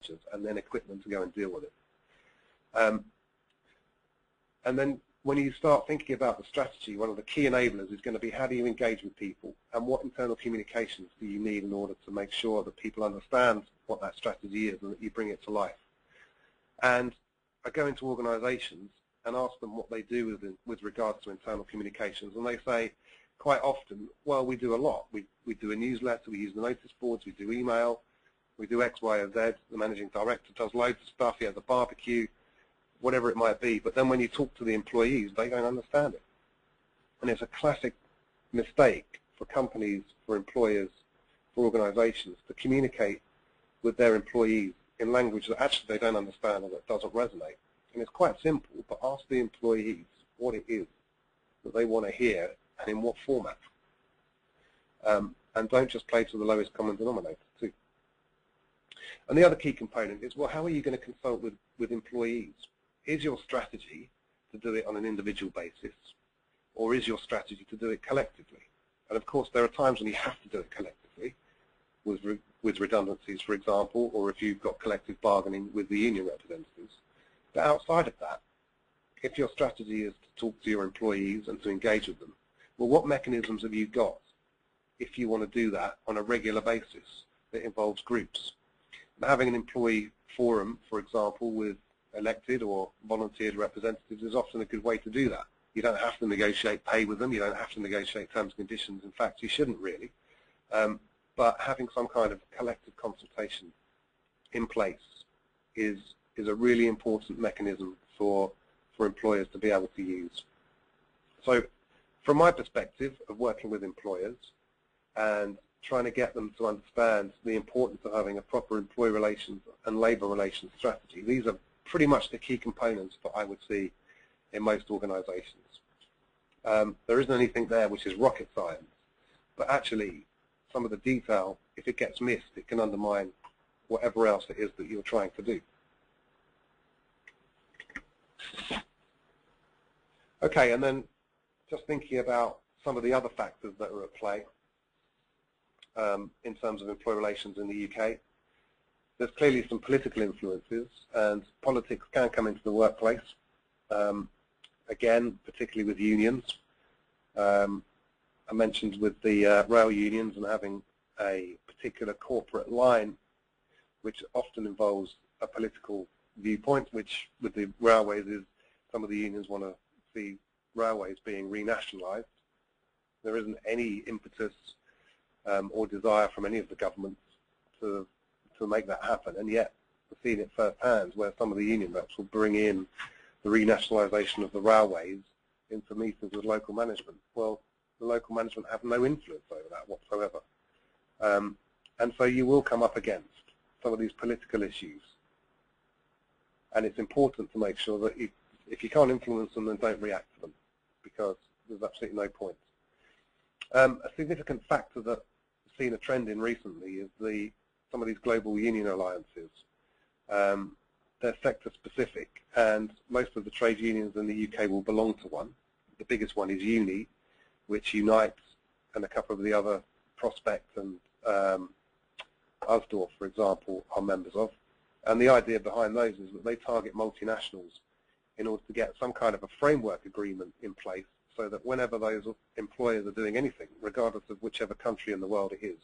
managers and then equip them to go and deal with it. And then when you start thinking about the strategy, one of the key enablers is going to be how do you engage with people and what internal communications do you need in order to make sure that people understand what that strategy is and that you bring it to life. And I go into organizations and ask them what they do with regards to internal communications, and they say quite often, well, we do a lot. We do a newsletter, we use the notice boards, we do email, we do X, Y, or Z. The managing director does loads of stuff, he has a barbecue, whatever it might be, but then when you talk to the employees, they don't understand it. And it's a classic mistake for companies, for employers, for organizations to communicate with their employees in language that actually they don't understand or that doesn't resonate. And it's quite simple, but ask the employees what it is that they want to hear and in what format. And don't just play to the lowest common denominator too. And the other key component is, well, how are you going to consult with employees? Is your strategy to do it on an individual basis, or is your strategy to do it collectively? And of course, there are times when you have to do it collectively, with redundancies, for example, or if you've got collective bargaining with the union representatives. But outside of that, if your strategy is to talk to your employees and to engage with them, well, what mechanisms have you got if you want to do that on a regular basis that involves groups? And having an employee forum, for example, with elected or volunteered representatives is often a good way to do that. You don't have to negotiate pay with them, you don't have to negotiate terms and conditions. In fact, you shouldn't really. But having some kind of collective consultation in place is a really important mechanism for employers to be able to use. So from my perspective of working with employers and trying to get them to understand the importance of having a proper employee relations and labour relations strategy, these are pretty much the key components that I would see in most organisations. There isn't anything there which is rocket science, but actually some of the detail, if it gets missed, it can undermine whatever else it is that you're trying to do. Okay, and then just thinking about some of the other factors that are at play in terms of employee relations in the UK. There's clearly some political influences, and politics can come into the workplace, again, particularly with unions. I mentioned with the rail unions and having a particular corporate line, which often involves a political viewpoint, which with the railways is some of the unions want to see railways being renationalised. There isn't any impetus or desire from any of the governments to make that happen, and yet we're seeing it firsthand where some of the union reps will bring in the renationalisation of the railways into meetings with local management. Well, the local management have no influence over that whatsoever. And so you will come up against some of these political issues. And it's important to make sure that if you can't influence them, then don't react to them, because there's absolutely no point. A significant factor that we've seen a trend in recently is some of these global union alliances. They're sector specific, and most of the trade unions in the UK will belong to one. The biggest one is UNI, which unites, and a couple of the other Prospect and Usdorf, for example, are members of. And the idea behind those is that they target multinationals in order to get some kind of a framework agreement in place so that whenever those employers are doing anything, regardless of whichever country in the world it is,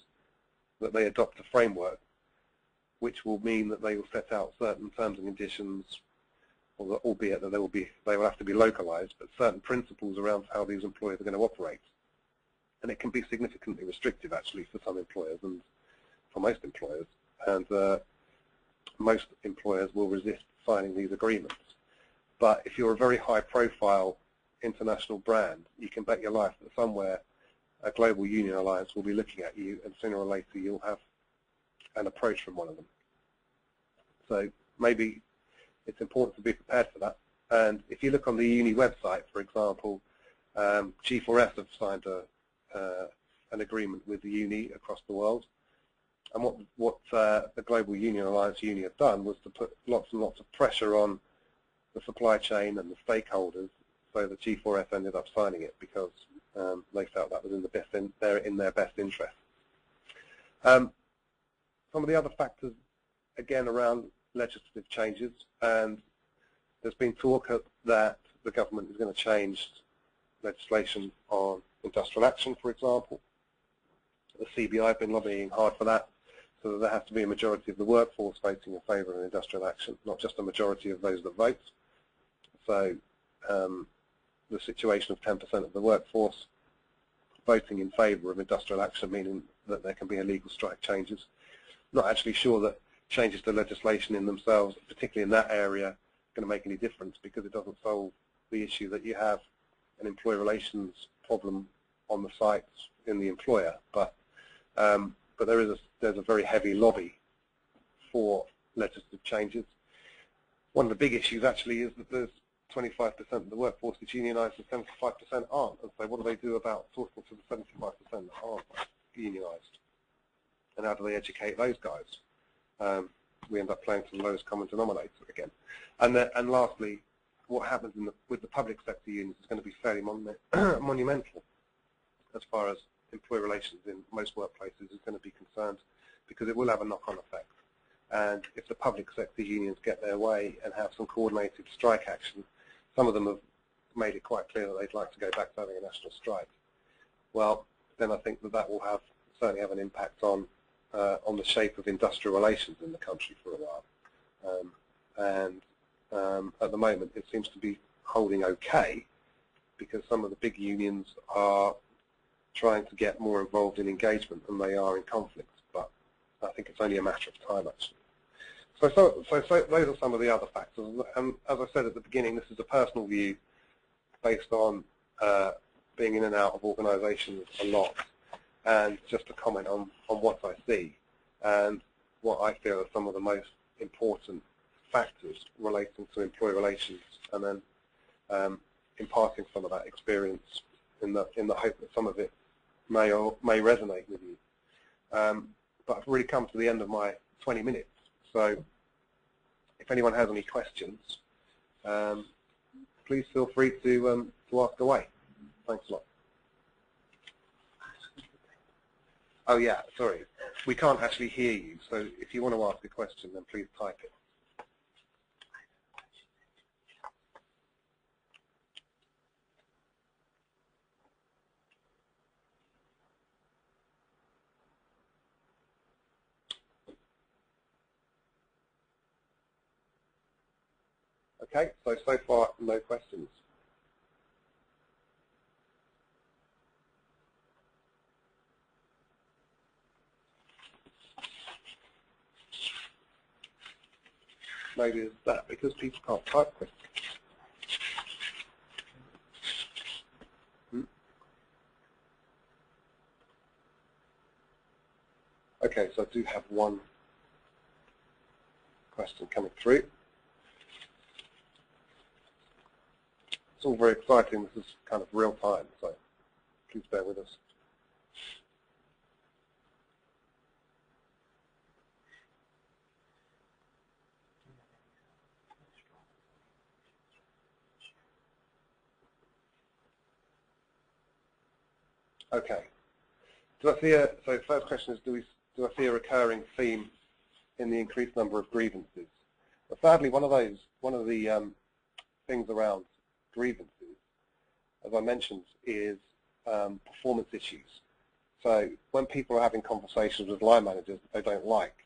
that they adopt a framework which will mean that they will set out certain terms and conditions, albeit that they will have to be localized, but certain principles around how these employers are going to operate. And it can be significantly restrictive, actually, for some employers and for most employers. And most employers will resist signing these agreements. But if you're a very high-profile international brand, you can bet your life that somewhere a global union alliance will be looking at you, and sooner or later you'll have an approach from one of them. So maybe it's important to be prepared for that. And if you look on the UNI website, for example, G4S have signed an agreement with the UNI across the world. And what the Global Union Alliance UNI have done was to put lots and lots of pressure on the supply chain and the stakeholders, so the G4S ended up signing it because they felt that was in their best interest. Some of the other factors again around legislative changes, and there's been talk that the government is going to change legislation on industrial action, for example. The CBI have been lobbying hard for that, so that there has to be a majority of the workforce voting in favour of industrial action, not just a majority of those that vote. So the situation of 10% of the workforce voting in favour of industrial action, meaning that there can be illegal strike changes. Not actually sure that changes to legislation in themselves, particularly in that area, are going to make any difference, because it doesn't solve the issue that you have an employee relations problem on the sites in the employer. But there's a very heavy lobby for legislative changes. One of the big issues actually is that there's 25% of the workforce is unionised and 75% aren't. And so what do they do about talking to the 75% that aren't unionised? And how do they educate those guys? We end up playing to the lowest common denominator again. And lastly, what happens with the public sector unions is going to be fairly monumental as far as employee relations in most workplaces is going to be concerned, because it will have a knock-on effect. And if the public sector unions get their way and have some coordinated strike action, some of them have made it quite clear that they'd like to go back to having a national strike. Well, then I think that will certainly have an impact on the shape of industrial relations in the country for a while. At the moment, it seems to be holding okay, because some of the big unions are trying to get more involved in engagement than they are in conflict. But I think it's only a matter of time, actually. So those are some of the other factors. And as I said at the beginning, this is a personal view based on being in and out of organisations a lot, and just to comment on what I see and what I feel are some of the most important factors relating to employee relations, and then imparting some of that experience in the hope that some of it may resonate with you. But I've really come to the end of my 20 minutes, so if anyone has any questions, please feel free to ask away. Thanks a lot. Oh yeah, sorry, we can't actually hear you, so if you want to ask a question, then please type it. Okay, so far, no questions. Maybe it's that because people can't type quickly. Okay, so I do have one question coming through. It's all very exciting. This is kind of real time, so please bear with us. Okay. So first question is, do I see a recurring theme in the increased number of grievances? But sadly, one of the things around grievances, as I mentioned, is performance issues. So when people are having conversations with line managers that they don't like,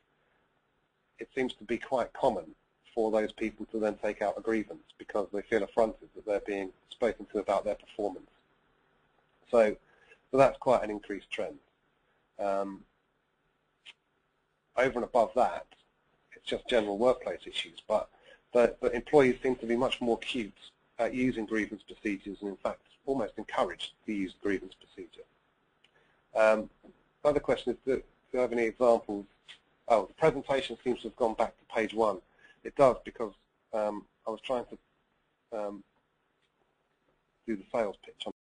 it seems to be quite common for those people to then take out a grievance because they feel affronted that they're being spoken to about their performance. So that's quite an increased trend. Over and above that, it's just general workplace issues, but employees seem to be much more acute at using grievance procedures, and in fact almost encouraged to use grievance procedure. Another question is, do you have any examples? Oh, the presentation seems to have gone back to page 1. It does, because I was trying to do the sales pitch on